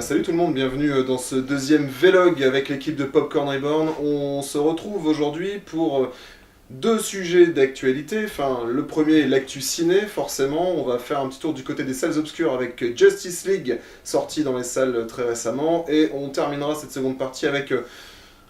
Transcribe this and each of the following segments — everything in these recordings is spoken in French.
Salut tout le monde, bienvenue dans ce deuxième vlog avec l'équipe de Popcorn Reborn. On se retrouve aujourd'hui pour deux sujets d'actualité. Enfin, le premier, l'actu ciné, forcément. On va faire un petit tour du côté des salles obscures avec Justice League, sorti dans les salles très récemment. Et on terminera cette seconde partie avec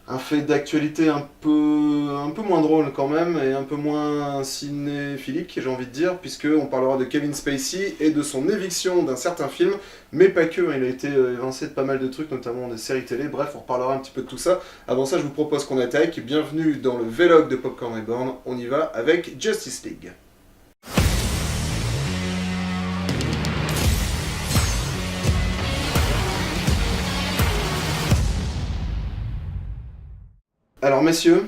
un fait d'actualité un peu moins drôle quand même, et un peu moins cinéphilique, j'ai envie de dire, puisqu'on parlera de Kevin Spacey et de son éviction d'un certain film, mais pas que, il a été évincé de pas mal de trucs, notamment des séries télé, bref, on reparlera un petit peu de tout ça. Avant ça, je vous propose qu'on attaque. Bienvenue dans le vlog de Popcorn Reborn, on y va avec Justice League. Alors messieurs,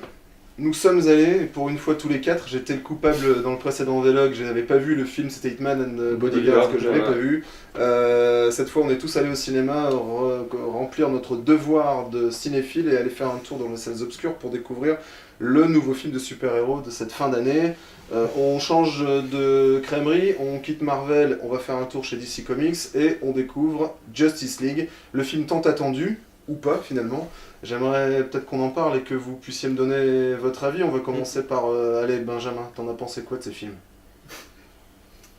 nous sommes allés, et pour une fois tous les quatre, j'étais le coupable dans le précédent vlog, je n'avais pas vu le film, c'était Hitman and Bodyguard que j'avais pas vu. Cette fois on est tous allés au cinéma remplir notre devoir de cinéphile et aller faire un tour dans les salles obscures pour découvrir le nouveau film de super-héros de cette fin d'année. On change de crèmerie, on quitte Marvel, on va faire un tour chez DC Comics et on découvre Justice League, le film tant attendu, ou pas finalement. J'aimerais peut-être qu'on en parle et que vous puissiez me donner votre avis. On va commencer par... allez Benjamin, t'en as pensé quoi de ces films ?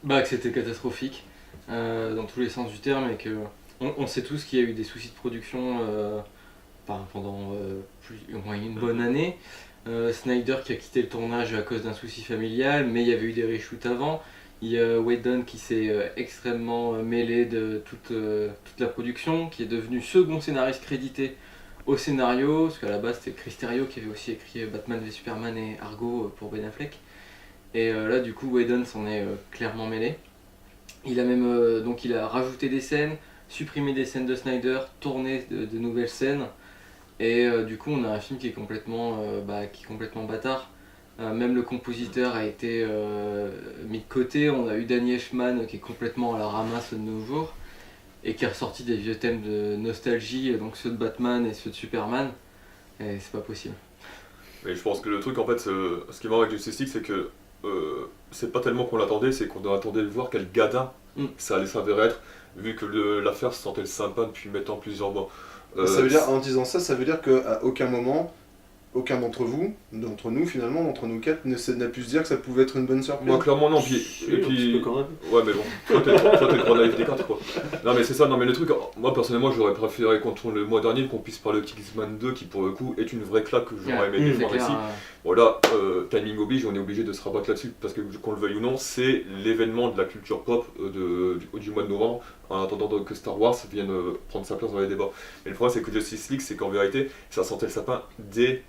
Que c'était catastrophique, dans tous les sens du terme, et que on sait tous qu'il y a eu des soucis de production pendant au moins une bonne année. Snyder qui a quitté le tournage à cause d'un souci familial, mais il y avait eu des reshoots avant. Il y a Whedon qui s'est extrêmement mêlé de toute la production, qui est devenu second scénariste crédité au scénario, parce qu'à la base c'était Chris Terrio qui avait aussi écrit Batman v Superman et Argo pour Ben Affleck. Et là du coup Whedon s'en est clairement mêlé. Il a même il a rajouté des scènes, supprimé des scènes de Snyder, tourné de nouvelles scènes. Et du coup on a un film qui est complètement bâtard. Même le compositeur a été mis de côté. On a eu Danny Elfman qui est complètement à la ramasse de nos jours et qui a ressorti des vieux thèmes de nostalgie, donc ceux de Batman et ceux de Superman, et c'est pas possible. Mais je pense que le truc en fait, ce qui est marrant avec Justice League, c'est que c'est pas tellement qu'on l'attendait, c'est qu'on attendait de voir quel gadin ça allait s'avérer être, vu que l'affaire se sentait sympa depuis maintenant plusieurs mois. Ça veut dire, en disant ça, ça veut dire qu'à aucun moment, aucun d'entre nous finalement, d'entre nous quatre, n'a pu se dire que ça pouvait être une bonne surprise. Moi clairement non, et puis quand même. Ouais mais bon, toi t'es le grand naïf des quatre quoi. Non mais c'est ça, non mais le truc, moi personnellement j'aurais préféré qu'on tourne le mois dernier, qu'on puisse parler de Kingsman 2 qui pour le coup est une vraie claque que j'aurais aimé voir ici. Voilà, timing oblige, on est obligé de se rabattre là-dessus parce que qu'on le veuille ou non, c'est l'événement de la culture pop du mois de novembre, en attendant que Star Wars vienne prendre sa place dans les débats. Mais le problème c'est que Justice League, c'est qu'en vérité ça sentait le sapin dès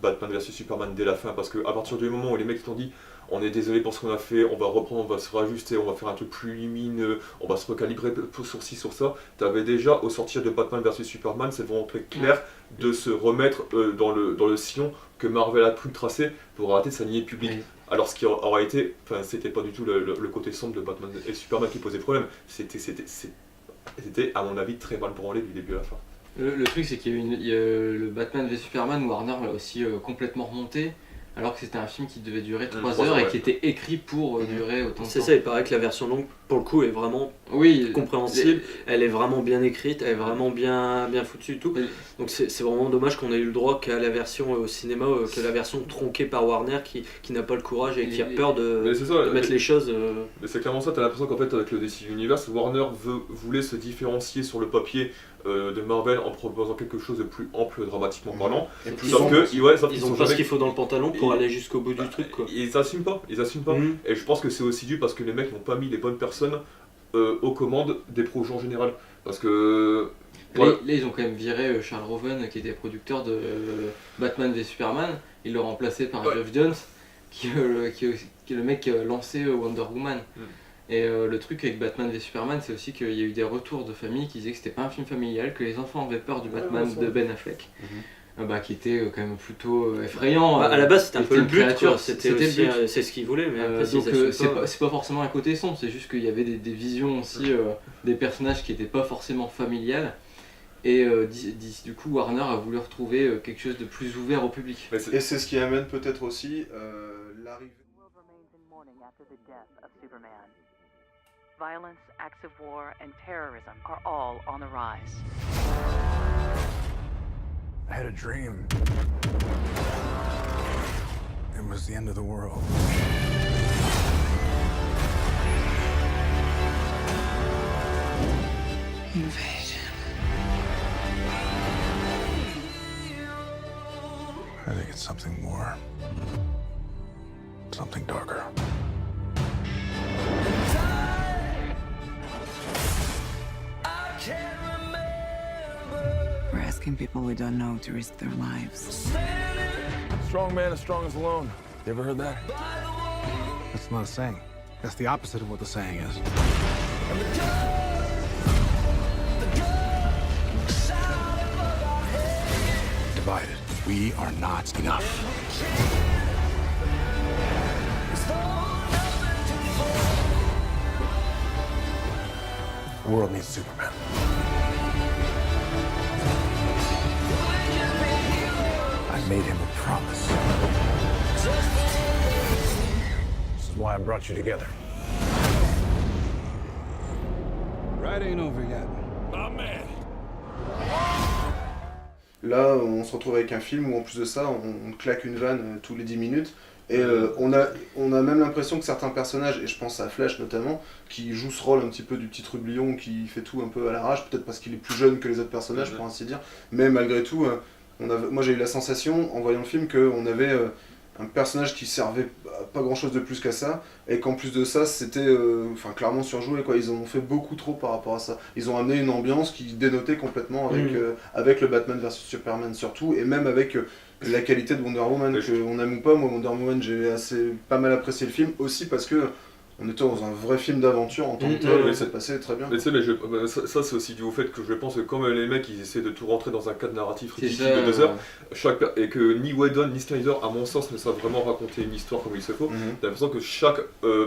Batman vs Superman dès la fin, parce qu'à partir du moment où les mecs t'ont dit on est désolé pour ce qu'on a fait, on va reprendre, on va se rajuster, on va faire un truc plus lumineux, on va se recalibrer sur ci, sur ça, t'avais déjà au sortir de Batman vs Superman cette volonté claire de se remettre dans le sillon que Marvel a pu tracer pour arrêter de s'aligner public. Alors ce qui aurait été, c'était pas du tout le côté sombre de Batman et Superman qui posait problème, c'était à mon avis très mal branlé du début à la fin. Le truc c'est qu'il y a le Batman v Superman, Warner l'a aussi complètement remonté, alors que c'était un film qui devait durer 3 heures et qui était écrit pour durer autant de temps. C'est ça, il paraît que la version longue, pour le coup, est vraiment compréhensible, elle est vraiment bien écrite, elle est vraiment bien foutue et tout. Donc c'est vraiment dommage qu'on ait eu le droit qu'à la version au cinéma, que la version tronquée par Warner qui n'a pas le courage et qui a peur de mettre les choses... Mais c'est clairement ça, t'as l'impression qu'en fait avec le DC Universe, Warner voulait se différencier sur le papier de Marvel en proposant quelque chose de plus ample dramatiquement parlant. Sauf ils ont pas ce qu'il faut dans le pantalon pour aller jusqu'au bout du truc quoi. Ils assument pas. Et je pense que c'est aussi dû parce que les mecs n'ont pas mis les bonnes personnes aux commandes des projets en général. Parce que... Là ils ont quand même viré Charles Roven qui était producteur de Batman v Superman, ils l'ont remplacé par Geoff Johns qui est le mec qui a lancé Wonder Woman. Et le truc avec Batman v Superman, c'est aussi qu'il y a eu des retours de famille qui disaient que c'était pas un film familial, que les enfants avaient peur du Batman de Ben Affleck, qui était quand même plutôt effrayant. À la base c'était un peu le but, c'est ce qu'ils voulaient, mais donc c'est pas forcément un côté sombre, c'est juste qu'il y avait des visions aussi des personnages qui étaient pas forcément familiales. Et du coup Warner a voulu retrouver quelque chose de plus ouvert au public. Et c'est ce qui amène peut-être aussi l'arrivée... Violence, acts of war, and terrorism are all on the rise. I had a dream. It was the end of the world. Invasion. I think it's something more. Something darker. We're asking people we don't know to risk their lives. Strong man is strong as alone. You ever heard that? That's not a saying. That's the opposite of what the saying is. Divided. We are not enough. The world needs Superman. I made him a promise. This is why I brought you together. Ride ain't over yet. My man. Là, on se retrouve avec un film où en plus de ça, on claque une vanne tous les 10 minutes. Et on a même l'impression que certains personnages, et je pense à Flash notamment, qui joue ce rôle un petit peu du petit trublion qui fait tout un peu à l'arrache, peut-être parce qu'il est plus jeune que les autres personnages, pour ainsi dire. Mais malgré tout, moi j'ai eu la sensation, en voyant le film, qu'on avait un personnage qui servait à pas grand-chose de plus qu'à ça, et qu'en plus de ça, c'était clairement surjoué, quoi. Ils en ont fait beaucoup trop par rapport à ça. Ils ont amené une ambiance qui dénotait complètement avec le Batman vs Superman surtout, et même avec la qualité de Wonder Woman, qu'on aime ou pas. Moi, Wonder Woman, j'ai pas mal apprécié le film, aussi parce que on était dans un vrai film d'aventure en tant que tel, et ça passait très bien. Mais tu sais, ça c'est aussi dû au fait que je pense que comme les mecs ils essaient de tout rentrer dans un cadre narratif ridicule de 2 heures, et que ni Whedon ni Snyder à mon sens ne savent vraiment raconter une histoire comme il se faut, t'as l'impression que chaque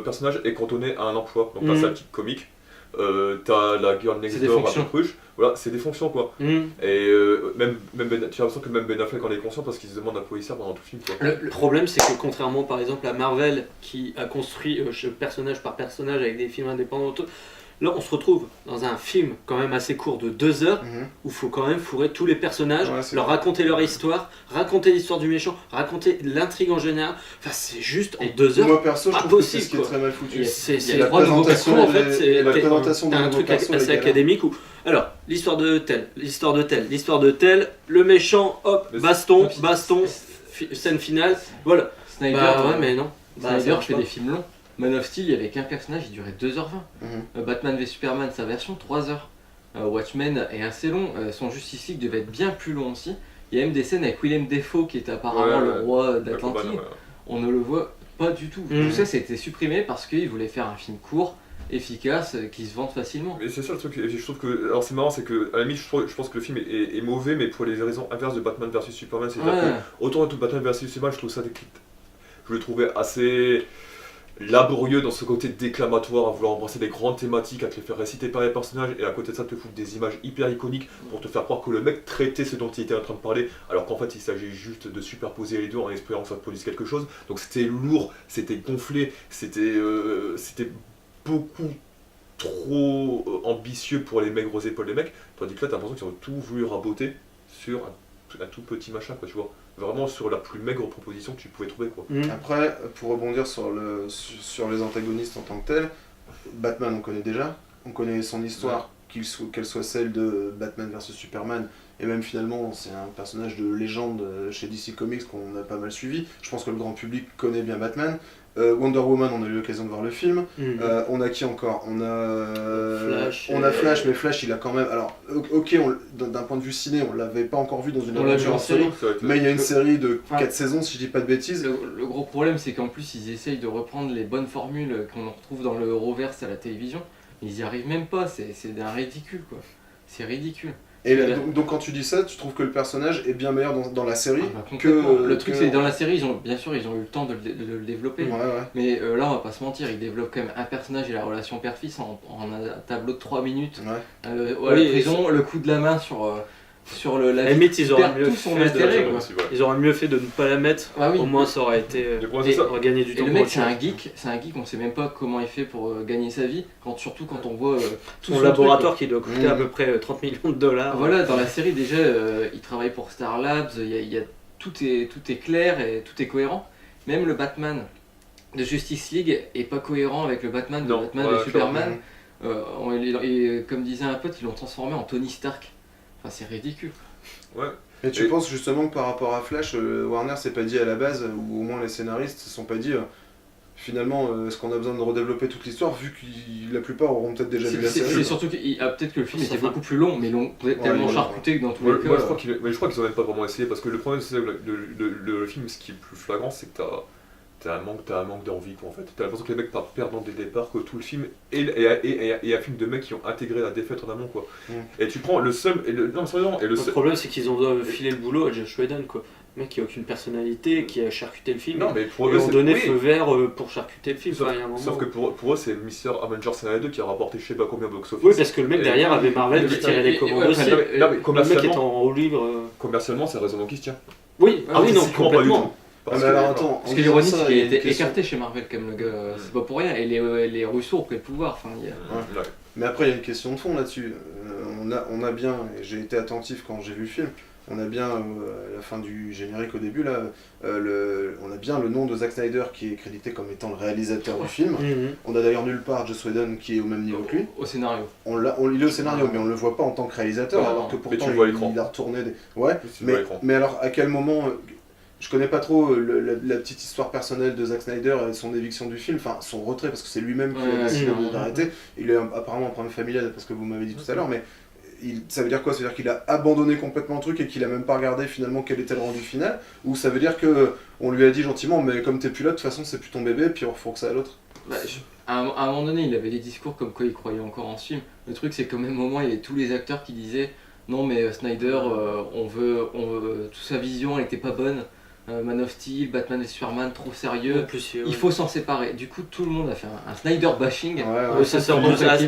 personnage est cantonné à un emploi. Donc t'as sa petite comique, t'as la girl next door à Crush, voilà, c'est des fonctions quoi. Et même tu as l'impression que même Ben Affleck en est conscient parce qu'il se demande à quoi il sert pendant tout le film quoi. Le problème c'est que contrairement par exemple à Marvel qui a construit personnage par personnage avec des films indépendants, là on se retrouve dans un film quand même assez court de 2 heures où il faut quand même fourrer tous les personnages, leur raconter leur histoire, raconter l'histoire du méchant, raconter l'intrigue en général. Enfin c'est juste en 2 heures. Moi perso je trouve que c'est ce qui est très mal foutu. C'est la présentation en fait, c'est un truc assez académique où alors l'histoire de tel, le méchant, hop, baston, scène finale, voilà. Snyder, ouais mais non. Snyder fait des films longs. Man of Steel, il y avait qu'un personnage, il durait 2h20. Batman v Superman, sa version, 3h. Watchmen est assez long. Son Justice League devait être bien plus long aussi. Il y a même des scènes avec Willem Dafoe, qui est apparemment le roi d'Atlantique. On ne le voit pas du tout. Tout ça, c'était supprimé parce qu'ils voulaient faire un film court, efficace, qui se vende facilement. Mais c'est ça le truc, et je trouve que. Alors c'est marrant, c'est que à la limite, je pense que le film est mauvais, mais pour les raisons inverses de Batman vs Superman. C'est-à-dire que, autant de tout Batman vs Superman, je trouve ça. Je le trouvais assez laborieux dans ce côté déclamatoire, à vouloir embrasser des grandes thématiques, à te les faire réciter par les personnages, et à côté de ça te foutre des images hyper iconiques pour te faire croire que le mec traitait ce dont il était en train de parler, alors qu'en fait il s'agit juste de superposer les deux en espérant que ça produise quelque chose. Donc c'était lourd, c'était gonflé, c'était beaucoup trop ambitieux pour les maigres épaules des mecs, tandis que là t'as l'impression qu'ils ont tout voulu raboter sur un tout petit machin, quoi, tu vois. Vraiment sur la plus maigre proposition que tu pouvais trouver, quoi. Après, pour rebondir sur les antagonistes en tant que tels, Batman on connaît déjà, on connaît son histoire, qu'elle soit celle de Batman vs Superman, et même finalement c'est un personnage de légende chez DC Comics qu'on a pas mal suivi. Je pense que le grand public connaît bien Batman. Wonder Woman, on a eu l'occasion de voir le film. On a qui encore ? On a Flash, mais Flash il a quand même. Alors, ok, d'un point de vue ciné, on l'avait pas encore vu dans une aventure en série, mais il y a une série de 4 saisons, si je dis pas de bêtises. Le gros problème, c'est qu'en plus, ils essayent de reprendre les bonnes formules qu'on retrouve dans le Euroverse à la télévision. Ils y arrivent même pas, c'est d'un ridicule, quoi. C'est ridicule. Et donc quand tu dis ça, tu trouves que le personnage est bien meilleur dans la série que... Le truc c'est que dans la série, ils ont eu le temps de le développer. Ouais. Mais là on va pas se mentir, ils développent quand même un personnage et la relation père-fils en un tableau de 3 minutes. La prison, le coup de la main sur... sur la limite, ils auraient perd tout son intérêt. Ils auraient mieux fait de ne pas la mettre. Au moins, ça aurait été. On aurait gagné du temps. Et le mec, c'est un geek, on sait même pas comment il fait pour gagner sa vie. Surtout quand on voit tout son laboratoire qui doit coûter à peu près 30 millions de dollars. Voilà, dans la série déjà, il travaille pour Star Labs. Tout est clair et tout est cohérent. Même le Batman de Justice League est pas cohérent avec le Batman de Superman. Et comme disait un pote, ils l'ont transformé en Tony Stark. Enfin, c'est ridicule. Ouais. Et tu penses justement que par rapport à Flash, Warner s'est pas dit à la base, ou au moins les scénaristes se sont pas dit finalement est-ce qu'on a besoin de redévelopper toute l'histoire vu que la plupart auront peut-être déjà vu la série. C'est surtout que peut-être que le film était beaucoup plus long, mais ils l'ont tellement charcuté que dans tous les cas. Moi je crois qu'ils en ont pas vraiment essayé parce que le problème c'est le film, ce qui est plus flagrant, c'est que t'as un manque d'envie quoi en fait. T'as l'impression que les mecs perdent dans des départs, que tout le film et un film de mecs qui ont intégré la défaite en amont quoi. Et tu prends le seul et le problème c'est qu'ils ont filé le boulot à Joss Whedon quoi. Le mec qui a aucune personnalité, qui a charcuté le film. Non mais pour eux ils ont donné feu vert pour charcuter le film. Sauf que pour eux c'est Mr. Avengers 1 et 2 qui a rapporté je sais pas combien box office. Oui parce que le mec derrière avait Marvel qui tirait les commandes aussi. Le mec est en haut libre. Commercialement c'est raisonnement qui se tient. Oui, non complètement. Parce que l'ironie c'est qu'il a été écarté chez Marvel comme le gars, c'est pas pour rien, et les Russo ont pris le pouvoir. Mais après il y a une question de fond là-dessus, on a bien, et j'ai été attentif quand j'ai vu le film, on a bien, à la fin du générique au début là, on a bien le nom de Zack Snyder qui est crédité comme étant le réalisateur du film. On a d'ailleurs nulle part Joss Whedon qui est au même niveau que lui. Au scénario. Il est au scénario, mais on le voit pas en tant que réalisateur, alors que pourtant il a retourné des... Ouais, mais alors à quel moment... Je connais pas trop la petite histoire personnelle de Zack Snyder et son éviction du film, enfin son retrait parce que c'est lui-même qui a décidé d'arrêter. Il est apparemment un problème familial parce que vous m'avez dit tout à l'heure, mais ça veut dire quoi? Ça veut dire qu'il a abandonné complètement le truc et qu'il a même pas regardé finalement quel était le rendu final? Ou ça veut dire que on lui a dit gentiment mais comme t'es plus là de toute façon c'est plus ton bébé puis on faut que ça à l'autre? À un moment donné il avait des discours comme quoi il croyait encore en ce film. Le truc c'est qu'au même moment il y avait tous les acteurs qui disaient non mais Snyder on veut toute sa vision elle était pas bonne. Man of Steel, Batman et Superman, trop sérieux, il faut s'en séparer. Du coup, tout le monde a fait un Snyder bashing.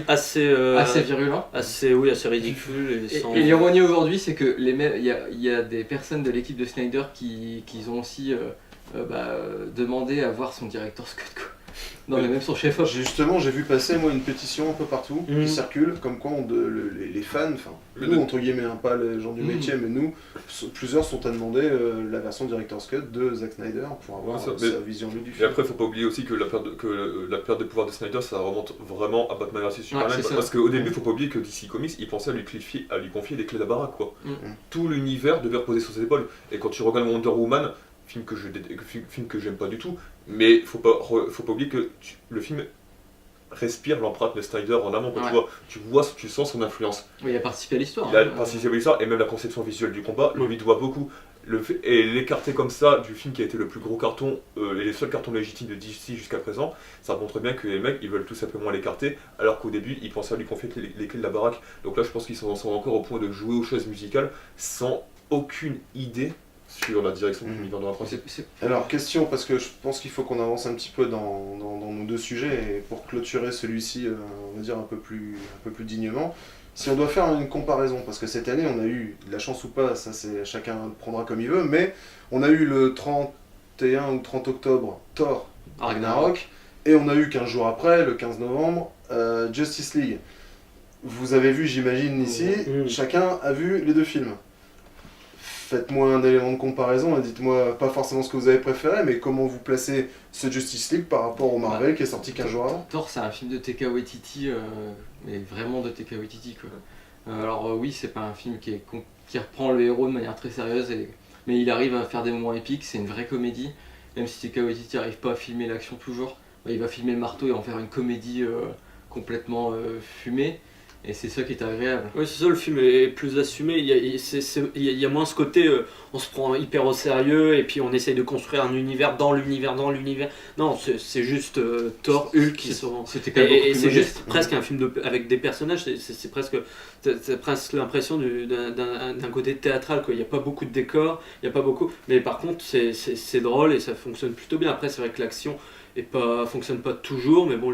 Assez virulent. Assez ridicule. Et l'ironie aujourd'hui, c'est que il y a des personnes de l'équipe de Snyder qui ont aussi demandé à voir son director's cut. Non mais même son chef-op. Justement, j'ai vu passer moi une pétition un peu partout qui circule, comme quoi les fans, enfin nous entre guillemets, pas les gens du métier, mais nous, plusieurs sont à demander la version Director's Cut de Zack Snyder pour avoir sa vision du film. Et après, faut pas oublier aussi que la perte de pouvoir de Snyder, ça remonte vraiment à Batman vs Superman, parce qu'au début, faut pas oublier que DC Comics, ils pensaient à lui confier les clés de la baraque quoi. Tout l'univers devait reposer sur ses épaules. Et quand tu regardes Wonder Woman, film que j'aime pas du tout, mais faut pas oublier que le film respire l'empreinte de Snyder en amont, tu sens son influence. Oui, il a participé à l'histoire. Il a participé à l'histoire et même la conception visuelle du combat lui doit beaucoup. Et l'écarter comme ça du film qui a été le plus gros carton et les seuls cartons légitimes de DC jusqu'à présent, ça montre bien que les mecs ils veulent tout simplement l'écarter alors qu'au début ils pensaient à lui confier les clés de la baraque. Donc là je pense qu'ils sont encore au point de jouer aux chaises musicales sans aucune idée sur la direction du film dans la principe. Alors question, parce que je pense qu'il faut qu'on avance un petit peu dans nos deux sujets et pour clôturer celui-ci on va dire un peu plus dignement. Si on doit faire une comparaison, parce que cette année on a eu de la chance ou pas, ça c'est chacun prendra comme il veut, mais on a eu le 31 ou 30 octobre Thor Ragnarok et on a eu 15 jours après, le 15 novembre, Justice League. Vous avez vu, j'imagine ici, chacun a vu les deux films. Faites-moi un élément de comparaison et dites-moi pas forcément ce que vous avez préféré, mais comment vous placez ce Justice League par rapport au Marvel qui est sorti 15 jours avant. Thor c'est un film de Taika Waititi, mais vraiment de Taika Waititi quoi. Alors oui c'est pas un film qui reprend le héros de manière très sérieuse, mais il arrive à faire des moments épiques, c'est une vraie comédie, même si Taika Waititi n'arrive pas à filmer l'action toujours, il va filmer le marteau et en faire une comédie complètement fumée. Et c'est ça qui est agréable. Oui, c'est ça, le film est plus assumé. Il y a moins ce côté, on se prend hyper au sérieux et puis on essaye de construire un univers dans l'univers. Non, c'est juste Thor, Hulk qui sont. Et c'est juste presque un film avec des personnages. C'est presque l'impression d'un côté théâtral, quoi. Il n'y a pas beaucoup de décors, il y a pas beaucoup. Mais par contre, c'est drôle et ça fonctionne plutôt bien. Après, c'est vrai que l'action fonctionnent pas toujours, mais bon,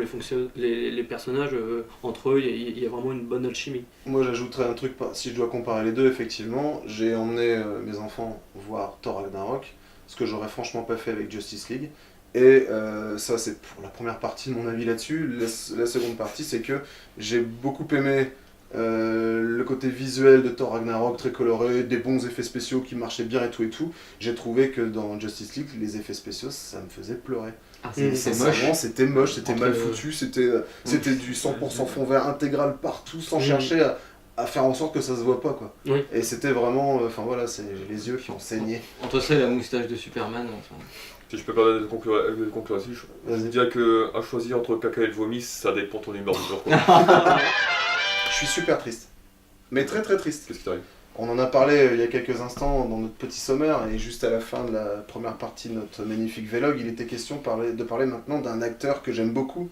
les personnages, entre eux, il y a vraiment une bonne alchimie. Moi j'ajouterais un truc, si je dois comparer les deux, effectivement, j'ai emmené mes enfants voir Thor Ragnarok, ce que j'aurais franchement pas fait avec Justice League. Et ça c'est pour la première partie de mon avis là-dessus. La seconde partie c'est que j'ai beaucoup aimé le côté visuel de Thor Ragnarok, très coloré, des bons effets spéciaux qui marchaient bien et tout. J'ai trouvé que dans Justice League, les effets spéciaux, ça me faisait pleurer. C'est moche. C'était moche, c'était mal foutu, c'était du 100% fond vert intégral partout, sans chercher à faire en sorte que ça se voit pas, quoi. Oui. Et c'était vraiment, j'ai les yeux qui ont saigné. Entre ça et la moustache de Superman. Si je peux pas conclure là-dessus, je dirais qu'à choisir entre le caca et le vomi, ça dépend de ton humeur du jour. Je suis super triste. Mais très très triste. Qu'est-ce qui t'arrive ? On en a parlé il y a quelques instants dans notre petit sommaire, et juste à la fin de la première partie de notre magnifique vlog, il était question de parler maintenant d'un acteur que j'aime beaucoup,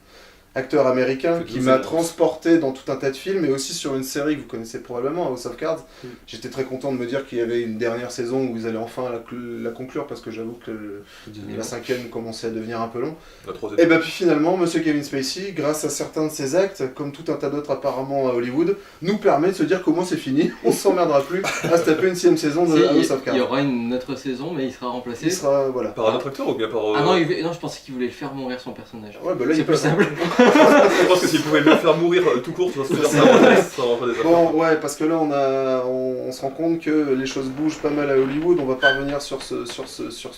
acteur américain qui m'a transporté dans tout un tas de films, et aussi sur une série que vous connaissez probablement, House of Cards. J'étais très content de me dire qu'il y avait une dernière saison où ils allaient enfin la conclure, parce que j'avoue que la 5e commençait à devenir un peu long. Et bah puis finalement, monsieur Kevin Spacey, grâce à certains de ses actes, comme tout un tas d'autres apparemment à Hollywood, nous permet de se dire qu'au moins c'est fini, on s'emmerdera plus à se taper une 6e saison de House of Cards. Il y aura une autre saison, mais il sera remplacé. Voilà. Par un autre acteur ou bien par... Ah non, je pensais qu'il voulait faire mourir son personnage. Ouais, bah là, c'est plus simple. Je pense que s'il pouvait le faire mourir tout court, ça va Bon, ouais, parce que là, on se rend compte que les choses bougent pas mal à Hollywood. On va pas revenir sur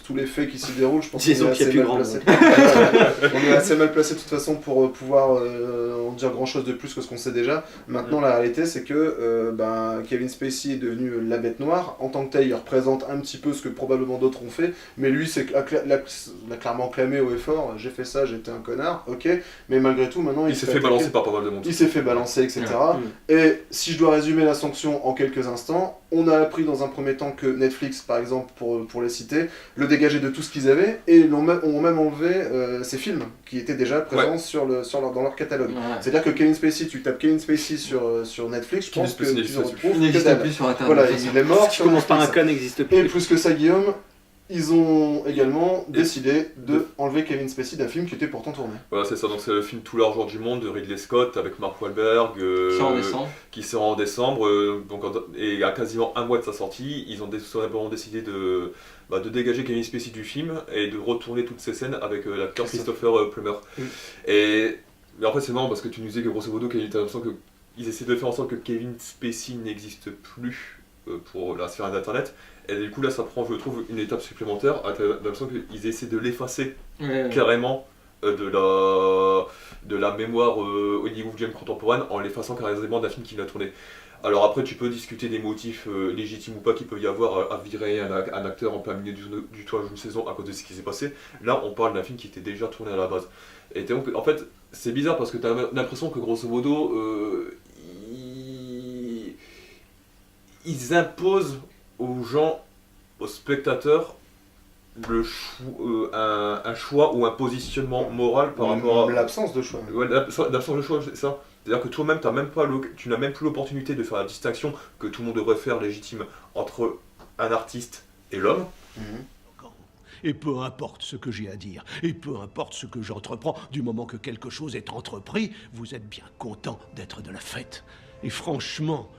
tous les faits qui s'y déroulent. Je pense qu'on est assez mal placé. On est assez mal placé de toute façon pour pouvoir en dire grand chose de plus que ce qu'on sait déjà. Maintenant, la réalité, c'est que Kevin Spacey est devenu la bête noire. En tant que tel, il représente un petit peu ce que probablement d'autres ont fait. Mais lui, l'a clairement clamé haut et fort. J'ai fait ça, j'étais un connard, ok. Mais malgré tout, maintenant, il s'est fait balancer par pas mal de monde. Il s'est fait balancer, etc. Et si je dois résumer la sanction en quelques instants, on a appris dans un premier temps que Netflix, par exemple, pour les citer, le dégageait de tout ce qu'ils avaient, et ont même enlevé ces films qui étaient déjà présents dans leur catalogue. C'est-à-dire que Kevin Spacey, tu tapes Kevin Spacey sur Netflix, je pense que tu le retrouves. Il n'existe plus sur Internet. Voilà, il est mort. Ce qui commence par un cas n'existe plus. Et plus que ça, Guillaume, ils ont également décidé de enlever Kevin Spacey d'un film qui était pourtant tourné. Voilà, c'est ça, donc c'est le film Tout l'argent du monde de Ridley Scott avec Mark Wahlberg qui sort en décembre, et à quasiment un mois de sa sortie, ils ont simplement décidé de dégager Kevin Spacey du film et de retourner toutes ces scènes avec l'acteur Christopher Plummer. Mais en fait c'est marrant parce que tu nous disais que grosso modo t'as l'impression qu'ils essaient de faire en sorte que Kevin Spacey n'existe plus pour la sphère d'internet. Et du coup là ça prend, je trouve, une étape supplémentaire, avec l'impression qu'ils essaient de l'effacer carrément de la mémoire hollywoodienne contemporaine en l'effaçant carrément d'un film qu'il a tourné. Alors après tu peux discuter des motifs légitimes ou pas qu'il peut y avoir à virer un acteur en plein milieu du tournage d'une saison à cause de ce qui s'est passé. Là on parle d'un film qui était déjà tourné à la base. Et donc en fait c'est bizarre parce que tu as l'impression que grosso modo ils imposent aux gens, aux spectateurs, un choix ou un positionnement moral par rapport à... L'absence de choix. Ouais, l'absence de choix, c'est ça. C'est-à-dire que toi-même, tu n'as même plus l'opportunité de faire la distinction que tout le monde devrait faire légitime entre un artiste et l'homme. Et peu importe ce que j'ai à dire, et peu importe ce que j'entreprends, du moment que quelque chose est entrepris, vous êtes bien content d'être de la fête. Et franchement,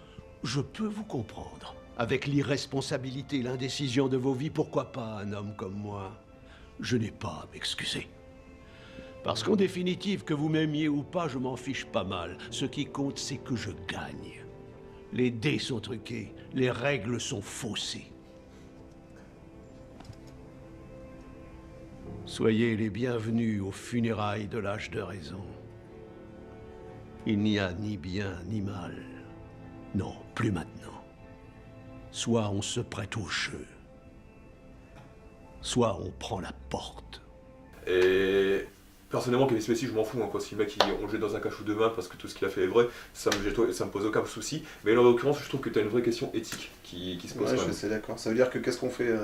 je peux vous comprendre. Avec l'irresponsabilité et l'indécision de vos vies, pourquoi pas un homme comme moi? Je n'ai pas à m'excuser. Parce qu'en définitive, que vous m'aimiez ou pas, je m'en fiche pas mal. Ce qui compte, c'est que je gagne. Les dés sont truqués, les règles sont faussées. Soyez les bienvenus aux funérailles de l'âge de raison. Il n'y a ni bien ni mal. Non, plus maintenant. Soit on se prête au jeu, soit on prend la porte. Et personnellement, Kevin Spacey, je m'en fous, quoi. Si le mec on le jette dans un cachot de main parce que tout ce qu'il a fait est vrai, ça me pose aucun souci. Mais là, en l'occurrence, je trouve que tu as une vraie question éthique qui se pose. Ouais, je suis d'accord. Ça veut dire que qu'est-ce qu'on fait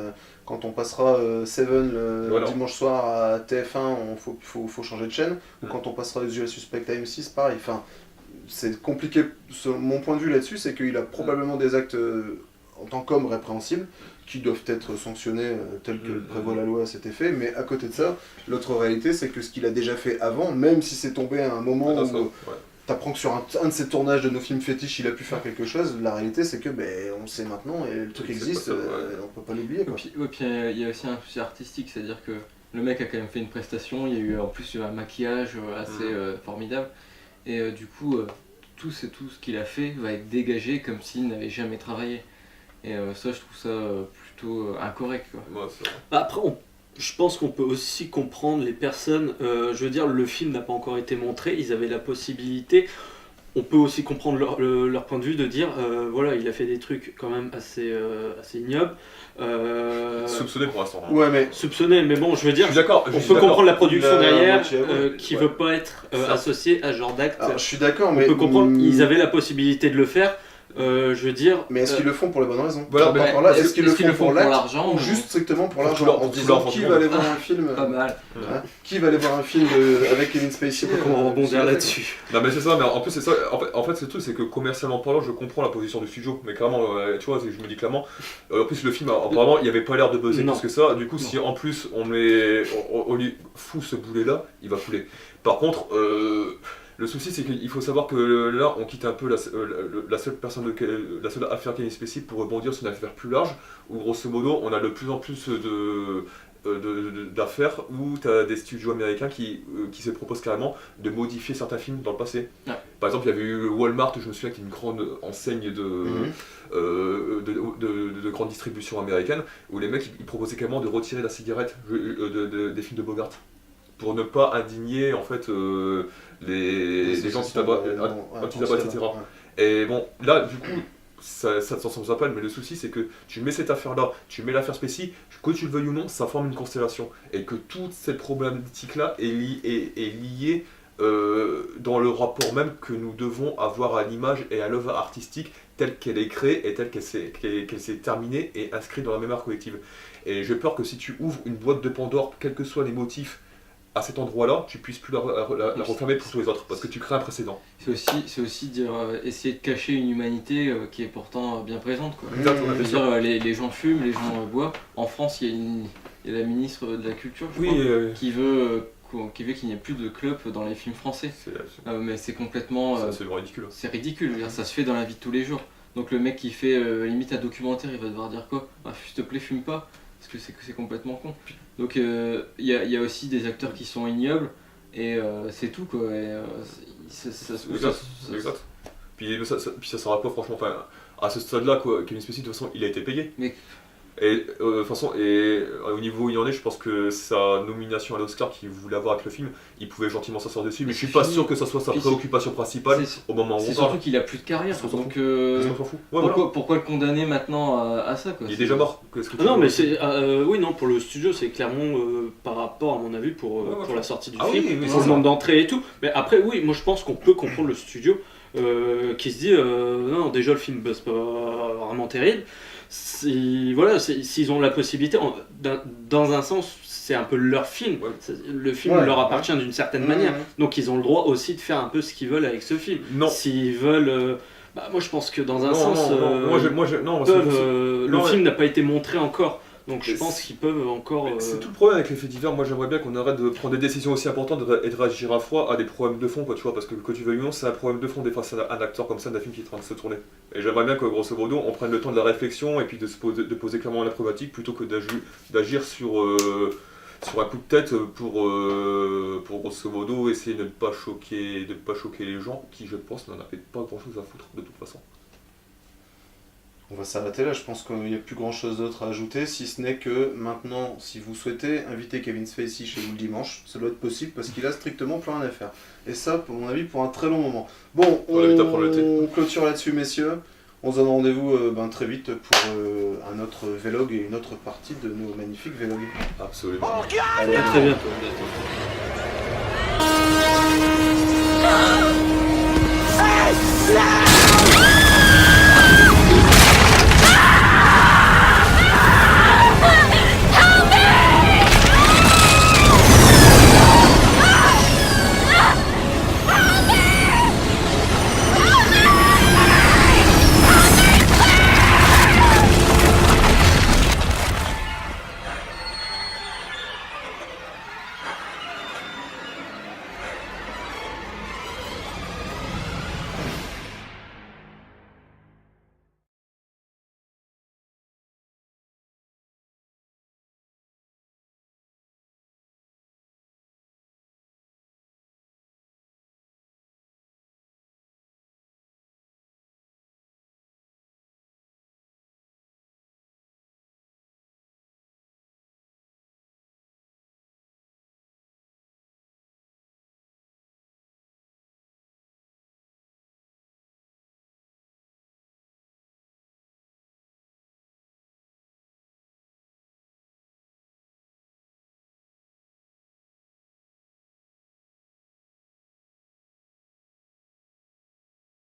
quand on passera Seven le dimanche soir à TF1, faut changer de chaîne, ou quand on passera Usual Suspect à M6, pareil. Enfin, c'est compliqué. Mon point de vue là-dessus, c'est qu'il a probablement des actes en tant qu'hommes répréhensibles, qui doivent être sanctionnés tel que le prévoit la loi à cet effet, mais à côté de ça, l'autre réalité c'est que ce qu'il a déjà fait avant, même si c'est tombé à un moment où t'apprends que sur un de ses tournages de nos films fétiches il a pu faire quelque chose, la réalité c'est que on le sait maintenant et le truc existe, on peut pas l'oublier. Puis il y a aussi un souci artistique, c'est-à-dire que le mec a quand même fait une prestation, il y a eu en plus un maquillage assez formidable, et du coup tout ce qu'il a fait va être dégagé comme s'il n'avait jamais travaillé. Et ça, je trouve ça plutôt incorrect, quoi. Ouais, c'est vrai. Après, je pense qu'on peut aussi comprendre les personnes. Je veux dire, le film n'a pas encore été montré, ils avaient la possibilité. On peut aussi comprendre leur point de vue de dire, voilà, il a fait des trucs quand même assez ignobles. Soupçonné pour l'instant. Ouais, mais soupçonné, mais bon, je veux dire, on peut comprendre la production derrière qui veut pas être associée à ce genre d'acte. Alors, je suis d'accord, mais on peut comprendre, ils avaient la possibilité de le faire. Je veux dire. Mais est-ce qu'ils le font pour les bonnes raisons? Voilà, est-ce qu'ils le font pour l'argent ou juste strictement pour l'argent? En disant qui va aller voir un film. Pas mal. Qui va aller voir un film avec Kevin Spacey? Je sais pas comment rebondir là-dessus. Non mais c'est ça, mais en plus c'est ça. En fait, c'est tout, c'est que commercialement parlant, je comprends la position du studio, mais clairement, tu vois, je me dis clairement. En plus, le film, apparemment, il avait pas l'air de buzzer plus que ça. Du coup, si en plus on lui fout ce boulet-là, il va couler. Par contre. Le souci, c'est qu'il faut savoir que là, on quitte un peu la seule affaire Kevin Spacey pour rebondir sur une affaire plus large, où grosso modo, on a de plus en plus d'affaires où tu as des studios américains qui se proposent carrément de modifier certains films dans le passé. Ouais. Par exemple, il y avait eu Walmart, je me souviens, qui est une grande enseigne de grande distribution américaine, où les mecs ils proposaient carrément de retirer la cigarette des films de Bogart, pour ne pas indigner en fait les gens anti-tabac, etc. Ouais. Et bon, là du coup, ça s'en appelle, mais le souci c'est que tu mets cette affaire-là, tu mets l'affaire Spacey, que tu le veuilles ou non, ça forme une constellation. Et que toute cette problématique-là est liée dans le rapport même que nous devons avoir à l'image et à l'œuvre artistique telle qu'elle est créée et telle qu'elle s'est terminée et inscrite dans la mémoire collective. Et j'ai peur que si tu ouvres une boîte de Pandore, quels que soient les motifs, à cet endroit-là, tu puisses plus la refermer pour tous les autres, parce que tu crées un précédent. C'est aussi dire, essayer de cacher une humanité qui est pourtant bien présente, quoi. Exactement. Je veux dire, les gens fument, les gens boivent. En France, il y a la ministre de la Culture, je crois, qui veut qu'il n'y ait plus de clubs dans les films français. Mais c'est complètement... c'est ridicule. C'est ridicule, ça se fait dans la vie de tous les jours. Donc le mec qui fait limite un documentaire, il va devoir dire quoi? S'il te plaît, fume pas, parce que c'est complètement con. Donc il y a aussi des acteurs qui sont ignobles, et c'est tout, quoi. Exact. Puis ça sert à quoi, franchement, à ce stade-là, quoi, Kevin Spacey, de toute façon, il a été payé. Mais... Et de toute façon, au niveau où il en est, je pense que sa nomination à l'Oscar qu'il voulait avoir avec le film, il pouvait gentiment s'asseoir dessus, mais je suis pas sûr que ça soit sa préoccupation principale au moment où on parle. C'est surtout qu'il a plus de carrière, donc pourquoi le condamner maintenant à ça, quoi? Il est déjà mort. Non, mais c'est pour le studio, c'est clairement par rapport, à mon avis, pour la sortie du film, le changement d'entrée et tout. Mais après, oui, moi je pense qu'on peut comprendre le studio qui se dit non, déjà le film buzz pas vraiment terrible. S'ils ont la possibilité, dans un sens, c'est un peu leur film. Le film leur appartient d'une certaine manière. Donc ils ont le droit aussi de faire un peu ce qu'ils veulent avec ce film. Non. S'ils veulent... moi je pense que dans un sens, le film n'a pas été montré encore. Donc je pense qu'ils peuvent encore... C'est tout le problème avec les faits divers. Moi j'aimerais bien qu'on arrête de prendre des décisions aussi importantes et de réagir à froid à des problèmes de fond, quoi, tu vois, parce que tu veuilles ou non, c'est un problème de fond des fois, c'est un acteur comme ça d'un film qui est en train de se tourner. Et j'aimerais bien que grosso modo on prenne le temps de la réflexion et puis de poser clairement la problématique plutôt que d'agir sur un coup de tête pour grosso modo essayer de ne pas choquer les gens qui, je pense, n'en avaient pas grand chose à foutre de toute façon. On va s'arrêter là, je pense qu'il n'y a plus grand chose d'autre à ajouter, si ce n'est que maintenant, si vous souhaitez inviter Kevin Spacey chez vous le dimanche, ça doit être possible parce qu'il a strictement plus rien à faire. Et ça, pour mon avis, pour un très long moment. Bon, on clôture là-dessus, messieurs. On se donne rendez-vous très vite pour un autre vlog et une autre partie de nos magnifiques vlogs. Absolument. Allez, à très bientôt. Hey,